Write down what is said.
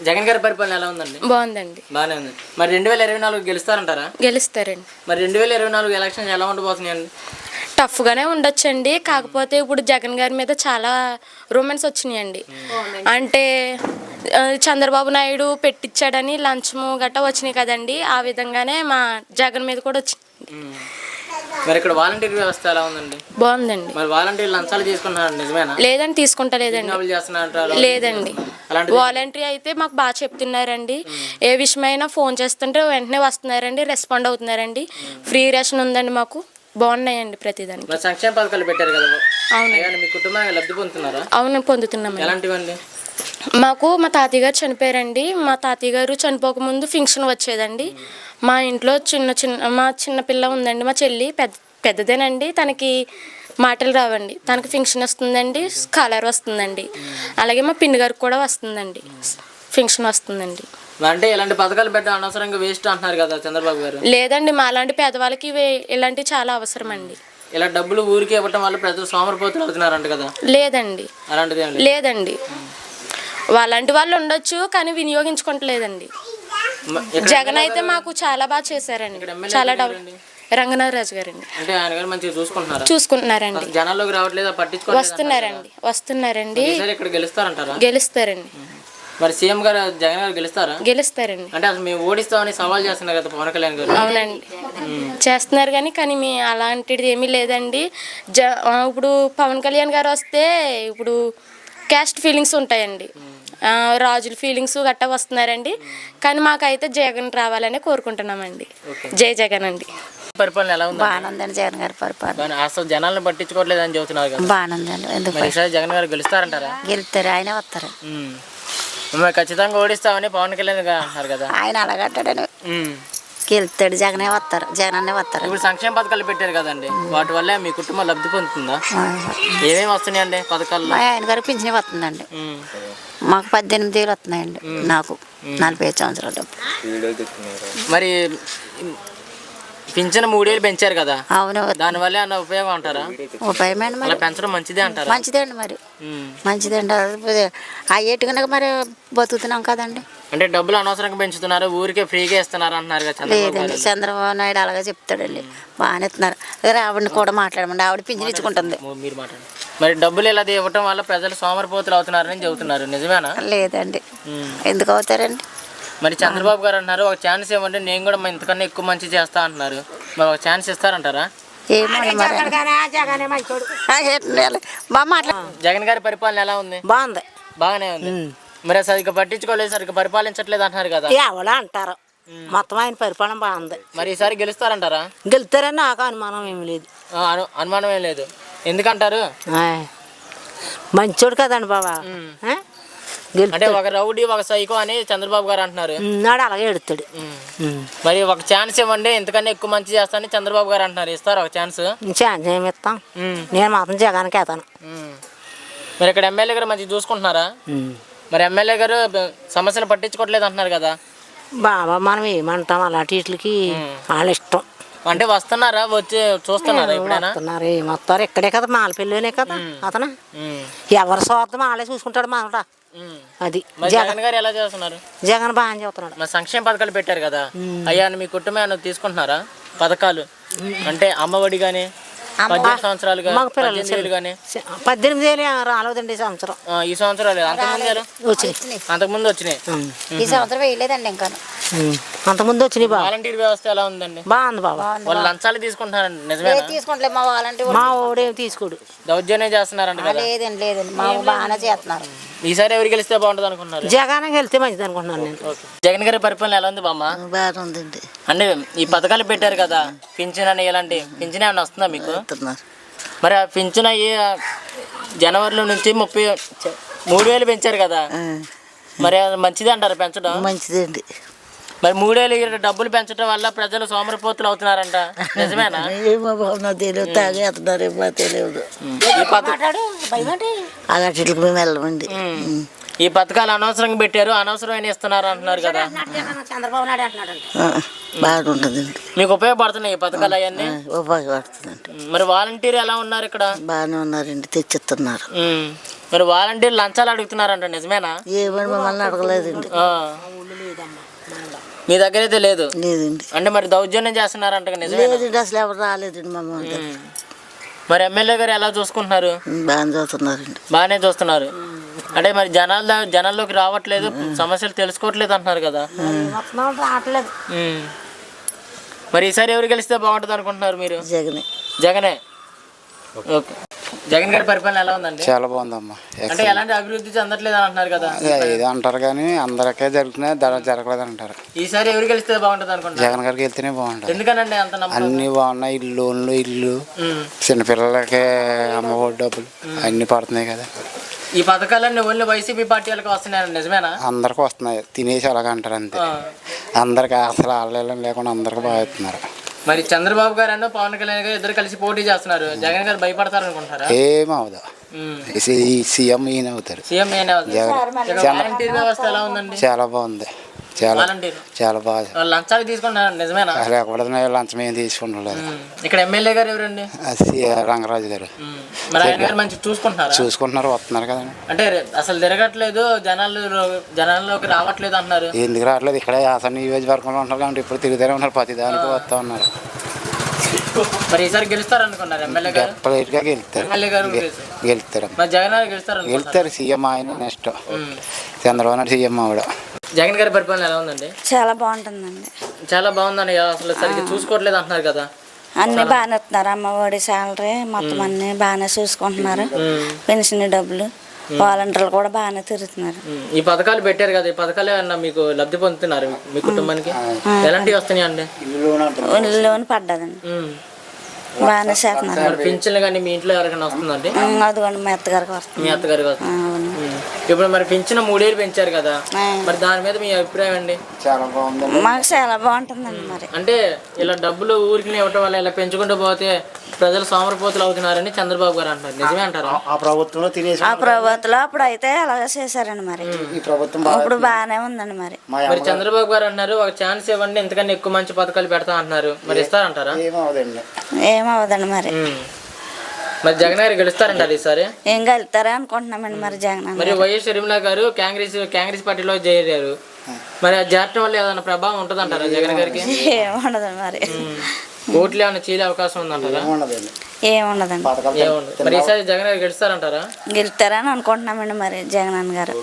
జగన్ గారి పరిపాలన ఎలా ఉందండి? బాగుందండి. బాగానే ఉంది. మరి 2024 గెలుస్తారంటారా? గెలుస్తారండి. మరి 2024 ఎలక్షన్ ఎలా ఉండబోతున్నాయండి? టఫ్గానే ఉండొచ్చండి. కాకపోతే ఇప్పుడు జగన్ గారి మీద చాలా రూమెన్స్ వచ్చినాయండి. అంటే చంద్రబాబు నాయుడు పెట్టించాడని లంచము గట్టా వచ్చినాయి కదండి. ఆ విధంగానే మా జగన్ మీద కూడా వచ్చింది. మరి ఇక్కడ వాలంటీర్ వ్యవస్థ ఎలా ఉందండి? బాగుందండి. మరి వాలంటీర్లు లంచాలు తీసుకుంటున్నారు నిజమేనా? లేదండి, తీసుకుంటలేదండి. లేదండి, వాలంటీర్ అయితే మాకు బాగా చెప్తున్నారండి. ఏ విషయమైనా ఫోన్ చేస్తుంటే వెంటనే వస్తున్నారండి, రెస్పాండ్ అవుతున్నారండి. ఫ్రీ రేషన్ ఉందండి మాకు. బాగున్నాయండి ప్రతిదానికి. సంక్షేమ పథకాలు పెట్టారు కదా? అవును. మీ కుటుంబాన్ని లబ్ధి పొందుతున్నారా? అవును, పొందుతున్నాం. ఎలాంటివండి? మాకు మా తాతయ్య గారు చనిపోయారండి. మా తాతయ్య గారు చనిపోకముందు ఫంక్షన్ వచ్చేదండి. మా ఇంట్లో మా చిన్న పిల్ల ఉందండి, మా చెల్లి పెద్దదేనండి. తనకి మాటలు రావండి. తనకి ఫంక్షన్ వస్తుందండి, స్కాలర్ వస్తుందండి. అలాగే మా పిన్ని గారికి కూడా వస్తుందండి, ఫంక్షన్ వస్తుందండి. అంటే ఇలాంటి పథకాలు పెట్ట అనవసరంగా వేస్ట్ అంటున్నారు కదా చంద్రబాబు గారు? లేదండి, మా అలాంటి పేదవాళ్ళకి ఇలాంటివి చాలా అవసరం అండి. ఇలా డబ్బులు ఊరికే ఇవ్వటం వల్ల ప్రజలు సోమరిపోతులు అవుతున్నారంట కదా? లేదండి, అలాంటిది లేదండి. అలాంటి వాళ్ళు ఉండొచ్చు, కానీ వినియోగించుకోవట్లేదండి. జగన్ అయితే మాకు చాలా బాగా చేశారండి. చాలా రంగనాథరాజు గారండి. అంటే ఆయన గారు మంచిగా చూసుకుంటున్నారండి. జనాల్లోకి రావట్లేదు, వస్తున్నారండి. ఇక్కడ గెలుస్తారంటారా? గెలుస్తారండి. మరి సీఎం గారు జగన్ గారు గెలుస్తారా? గెలుస్తారండి. అంటే అసలు మేము ఓడిస్తామని సవాల్ చేస్తున్నారు కదా పవన్ కళ్యాణ్ గారు? అవునండి, చేస్తున్నారు కానీ మీ అలాంటిది ఏమీ లేదండి. ఇప్పుడు పవన్ కళ్యాణ్ గారు వస్తే ఇప్పుడు క్యాస్ట్ ఫీలింగ్స్ ఉంటాయండి, రాజుల ఫీలింగ్స్ గట్టా వస్తున్నారండి. కానీ మాకైతే జగన్ రావాలని కోరుకుంటున్నామండి. జై జగన్ అండి. పరిపాలన ఎలా ఉంది? బాగుందండి జగన్ గారి పరిపాలన. అసలు జనాలను పట్టించుకోవట్లేదు అని చెబుతున్నారు కదా? బాగుందండి. ఎందుకు జగన్ గారు గెలుస్తారంటారా? గెలుస్తారు, ఆయన వస్తారు. ఖచ్చితంగా ఓడిస్తామని పవన్ కళ్యాణ్ గారు అంటున్నారు కదా? ఆయన అలాగంటాడని గెలుస్తాడు, జగనే వస్తారు, జగనన్నే వస్తారు. ఇప్పుడు సంక్షేమ పథకాలు పెట్టారు కదండి, వాటి వల్ల మీ కుటుంబం లబ్ధి పొందుతుందా? ఏమేమి వస్తున్నాయండి పథకాలు? ఆయన గారికి పింఛన్ వస్తుందండి. మాకు 18,000 వస్తున్నాయండి. నాకు 45 సంవత్సరాలు. మరి పింఛన్ 3 ఏళ్ళు పెంచారు కదా? అవును. దానివల్ల ఏమన్నా ఉపయోగం అంటారా? ఉపయోగం మరి పెంచడం మంచిదే అంటారా? మంచిదండి, మరి మంచిదండి. ఆ ఏటు కనుక మరి బతుకుతున్నాం కదండి. అంటే డబ్బులు అనవసరంగా పెంచుతున్నారు, ఊరికే ఫ్రీగా ఇస్తున్నారు అంటున్నారు కదా? లేదండి, చంద్రబాబు నాయుడు అలాగే చెప్తాడండి. బాగానే ఇస్తున్నారు. ఆవిడని కూడా మాట్లాడమండి, ఆవిడ పింఛన్ ఇచ్చుకుంటుంది. మీరు మాట్లాడండి. మరి డబ్బులు ఇలా ఇవ్వటం వల్ల ప్రజలు సోమరిపోతులు అవుతున్నారని చెబుతున్నారు, నిజమేనా? లేదండి, ఎందుకు అవుతారండి? మరి చంద్రబాబు గారు అంటున్నారు ఒక ఛాన్స్ ఇవ్వండి, నేను కూడా ఇంతకన్నా ఎక్కువ మంచి చేస్తా అంటున్నారు. మరి ఒక ఛాన్స్ ఇస్తారంటారా? జగన్ గారి పరిపాలన ఎలా ఉంది? బాగుంది, బాగానే ఉంది. మరి సరిగ్గా పట్టించుకోలేదు, సరిగ్గా పరిపాలించట్లేదు అంటున్నారు కదా? ఎవలా అంటారు, మొత్తం ఆయన పరిపాలన బాగుంది. మరి ఈసారి గెలుస్తారంటారా? గెలుస్తారని నాకు అనుమానం ఏమి లేదు. అనుమానం ఏం లేదు, ఎందుకంటారు? మంచోడు కదండి బాబా. అంటే ఒక రౌడీ ఒక సైకో అని చంద్రబాబు గారు అంటున్నారు. నాడు అలాగే ఎడుతాడు. మరి ఒక ఛాన్స్ ఇవ్వండి, ఎంతకన్నా ఎక్కువ మంచి చేస్తానని చంద్రబాబు గారు అంటున్నారు. ఇస్తారు ఒక ఛాన్స్? ఛాన్స్ ఏమి ఇస్తాం, నేను మాత్రం జగన్కి వేస్తాను. మరి ఇక్కడ ఎమ్మెల్యే గారు మంచిగా చూసుకుంటున్నారా? మరి ఎమ్మెల్యే గారు సమస్యలు పట్టించుకోవట్లేదు అంటున్నారు కదా? బాబా మనం ఏమంటాం, అలాంటి వీటికి వాళ్ళ ఇష్టం. అంటే వస్తున్నారా, వచ్చి చూస్తున్నారా? వస్తున్నారు, ఏమొస్తారు, ఇక్కడే కదా, మాలపల్లినే కదా అతను. ఎవరి స్వార్థం వాళ్ళే చూసుకుంటాడు మాట. అది జగన్ గారు ఎలా చేస్తున్నారు? జగన్ బాగా చేస్తున్నాడు. మరి సంక్షేమ పథకాలు పెట్టారు కదా, అయ్యా మీ కుటుంబం ఏమైనా తీసుకుంటున్నారా పథకాలు? అంటే అమ్మఒడి కానీ 18 సంవత్సరాలు కానీ 18,000 రాలేదండి ఈ సంవత్సరం. ఈ సంవత్సరం అంతకుముందు వచ్చినాయి. ఈ సంవత్సరం వేయలేదండి ఇంకా, అంతకుముందు వచ్చినాయి. వాలంటీర్ వ్యవస్థ ఎలా ఉందండి? బాగుంది బాబా. వాళ్ళు లంచాలు తీసుకుంటున్నారండి, నిజమే? తీసుకుంటలేదు మా వాలంటీర్. మా ఓడేమి తీసుకోడు, దౌర్జన్యం చేస్తున్నారంట. లేదండి, లేదండి, మా బాగానే చేస్తున్నారు. ఈసారి ఎవరు గెలిస్తే బాగుంటుంది అనుకుంటున్నారు? జగన్ వెళ్తే మంచిది అనుకుంటున్నాను నేను. జగన్ గారి పరిపాలన ఎలా ఉంది బామ్మ? బాగుందండి. అంటే ఈ పథకాలు పెట్టారు కదా, పింఛన్ అని, ఇలాంటి పింఛన్ ఏమైనా వస్తుందా మీకు? మరి ఆ పింఛన్ అయ్యి జనవరిలో నుంచి 3,000 పెంచారు కదా, మరి మంచిది అంటారు పెంచడం? మంచిదండి. మరి 3,000 డబ్బులు పెంచడం వల్ల ప్రజలు సోమరిపోతులు అవుతున్నారంట, నిజమేనా? ఏమో బాబు, తెలియదు, తాగేస్తున్నారేమో తెలియదు. అలాంటి మేము వెళ్ళమండి. ఈ పథకాలు అనవసరంగా పెట్టారు, అనవసరమైన ఇస్తున్నారు అంటున్నారు కదా? చంద్రబాబు నాయుడు అంటున్నాడు. బాగుంటుందండి. మీకు ఉపయోగపడుతున్నాయి ఈ పథకాలు అవన్నీ? ఉపయోగపడుతుందండి. మరి వాలంటీర్ ఎలా ఉన్నారు ఇక్కడ? బాగానే ఉన్నారండి, తెచ్చిస్తున్నారు. మరి వాలంటీర్లు లంచాలు అడుగుతున్నారంట, నిజమేనా? ఏమని మమ్మల్ని అడగలేదండి. ఆ. మీ దగ్గర అయితే లేదు లేదండి. అంటే మరి దౌర్జన్యం చేస్తున్నారంట, నిజమే? లేదండి, అసలు ఎవరు రాలేదండి మమ్మల్ని. మరి ఎమ్మెల్యే గారు ఎలా చూసుకుంటున్నారు? బాగా చూస్తున్నారండి. బాగానే చూస్తున్నారు. అంటే మరి జనాల్లోకి రావట్లేదు, సమస్యలు తెలుసుకోవట్లేదు అంటున్నారు కదా. రావట్లేదు. మరి ఈసారి ఎవరు గెలిస్తే బాగుంటుంది అనుకుంటున్నారు మీరు? జగనే. జగనే. ఓకే. జగన్ గారి పరిపాలన ఎలా ఉందండి? చాలా బాగుందమ్మా. అంటే ఎలాంటి అభివృద్ధి చెందట్లేదు అని అంటున్నారు కదా. ఏదో అంటారు కానీ అందరికీ జరుగుతున్నాయి, జరగలేదు అంటారు. ఈసారి ఎవరు గెలిస్తే బాగుంటుంది అనుకుంటున్నారు? జగన్ గారికి వెళ్తేనే బాగుంటుంది. ఎందుకనండి అంత నమ్మకం? అన్ని బాగున్నాయి, లోన్లు, ఇల్లు, చిన్నపిల్లలకి అమ్మఒడి డబ్బులు అన్ని పడుతున్నాయి కదా. ఈ పథకాలన్నీ ఓన్లీ వైసీపీ పార్టీ వాళ్ళకి వస్తున్నాయండి, నిజమేనా? అందరికి వస్తున్నాయి, తినేసి అలాగ అంటారు అంతే. అందరికి అసలు ఆడలేం లేకుండా అందరికి బాగా ఇస్తున్నారు. మరి చంద్రబాబు గారు అన్న పవన్ కళ్యాణ్ గారు ఇద్దరు కలిసి పోటీ చేస్తున్నారు. జగన్ గారు భయపడతారు అనుకుంటారా? ఏమవుదా, సీఎం ఈయన అవుతారు. సీఎం వాలంటీర్ వ్యవస్థ ఎలా ఉందండి? చాలా బాగుంది. చాలా వాలంటీర్ చాలా బాగా లంచాలు తీసుకుంటున్నారు, నిజమేనా? అసలు ఎక్కడ లంచం ఏం తీసుకుంటలేదు. ఇక్కడ ఎమ్మెల్యే గారు ఎవరండి? రంగరాజు గారు. మరి ఆయన గారు మంచి చూసుకుంటున్నారు, వస్తున్నారు కదండి. అంటే అసలు తిరగట్లేదు, జనాల్లోకి రావట్లేదు అంటున్నారు. ఎందుకు రావట్లేదు, ఇక్కడ అసలు నియోజకవర్గంలో ఉంటారు కాబట్టి ఇప్పుడు తిరుగుతూనే ఉన్నారు, ప్రతి దానికి వస్తూ ఉన్నారు. మరి ఈసారి గెలుస్తారు అనుకున్నారు ఎమ్మెల్యే గారు? డెఫినెట్గా గెలుస్తారు. ఎమ్మెల్యే గారు గెలుస్తారు. మరి జగన్ గారు గెలుస్తారు? గెలుస్తారు. సీఎం ఆయన నెక్స్ట్ చంద్రబాబు నాయుడు సీఎం ఆవిడ. జగన్ గారి పరిపాలన ఎలా ఉందండి? చాలా బాగుంటుందండి. చాలా బాగుందండి. అసలు సరిగ్గా చూసుకోవట్లేదు అంటున్నారు కదా. అన్ని బాగానే వస్తున్నారు, అమ్మఒడి శాలరీ మొత్తం అన్ని బాగానే చూసుకుంటున్నారు, పెన్షన్ డబ్బులు, వాలంటీర్లు కూడా బాగానే తిరుగుతున్నారు. ఈ పథకాలు పెట్టారు కదా, ఈ పథకాలు ఏమన్నా మీకు లబ్ధి పొందుతున్నారు మీ కుటుంబానికి? ఎలాంటివి వస్తున్నాయి అండి? లోన్ పడ్డదండి, బాగానే చేస్తున్నారు. పింఛన్లు కానీ మీ ఇంట్లో ఎవరికైనా వస్తుందండి? అదిగోండి మా అత్తగారికి వస్తుంది. మీ అత్తగారికి వస్తుంది. ఇప్పుడు మరి పింఛన్ 3 ఏళ్ళు పెంచారు కదా, మరి దాని మీద మీ అభిప్రాయం అండి? చాలా బాగుంది. మాకు చాలా బాగుంటుందండి. మరి అంటే ఇలా డబ్బులు ఊరికి ఇవ్వటం వల్ల ఇలా పెంచుకుంటూ పోతే ప్రజలు సోమరపోతులు అవుతున్నారని చంద్రబాబు గారు అంటారు, నిజమే అంటారా? ఆ ప్రభుత్వంలో తినేసి ఆ ప్రభుత్వంలో అప్పుడు అయితే అలాగే చేశారండి. మరి ఈ ప్రభుత్వం ఇప్పుడు బాగానే ఉందండి. మరి చంద్రబాబు గారు అన్నారు ఒక ఛాన్స్ ఇవ్వండి, ఎంతకన్నా ఎక్కువ మంచి పథకాలు పెడతా అంటున్నారు, మరి ఇస్తారంటారా? ఏమవదండి. మరి జగన్ గారు గెలుస్తారంటారు ఈసారి? ఏం గెలుతారా అనుకుంటున్నామండి. మరి జగన్ మరి వైఎస్ షర్మిల గారు కాంగ్రెస్ పార్టీలో చేరారు, మరి ఆ చేరటం వల్ల ఏదైనా ప్రభావం ఉంటుంది అంటారా జగన్ గారికి? ఏముండదు. మరి ఓట్లు ఏమైనా చీలే అవకాశం ఉందంటారా? ఏముండదండి. మరి ఈసారి జగన్ గారు గెలుస్తారంటారా? గెలుతారని అనుకుంటున్నామండి మరి జగన్ గారు.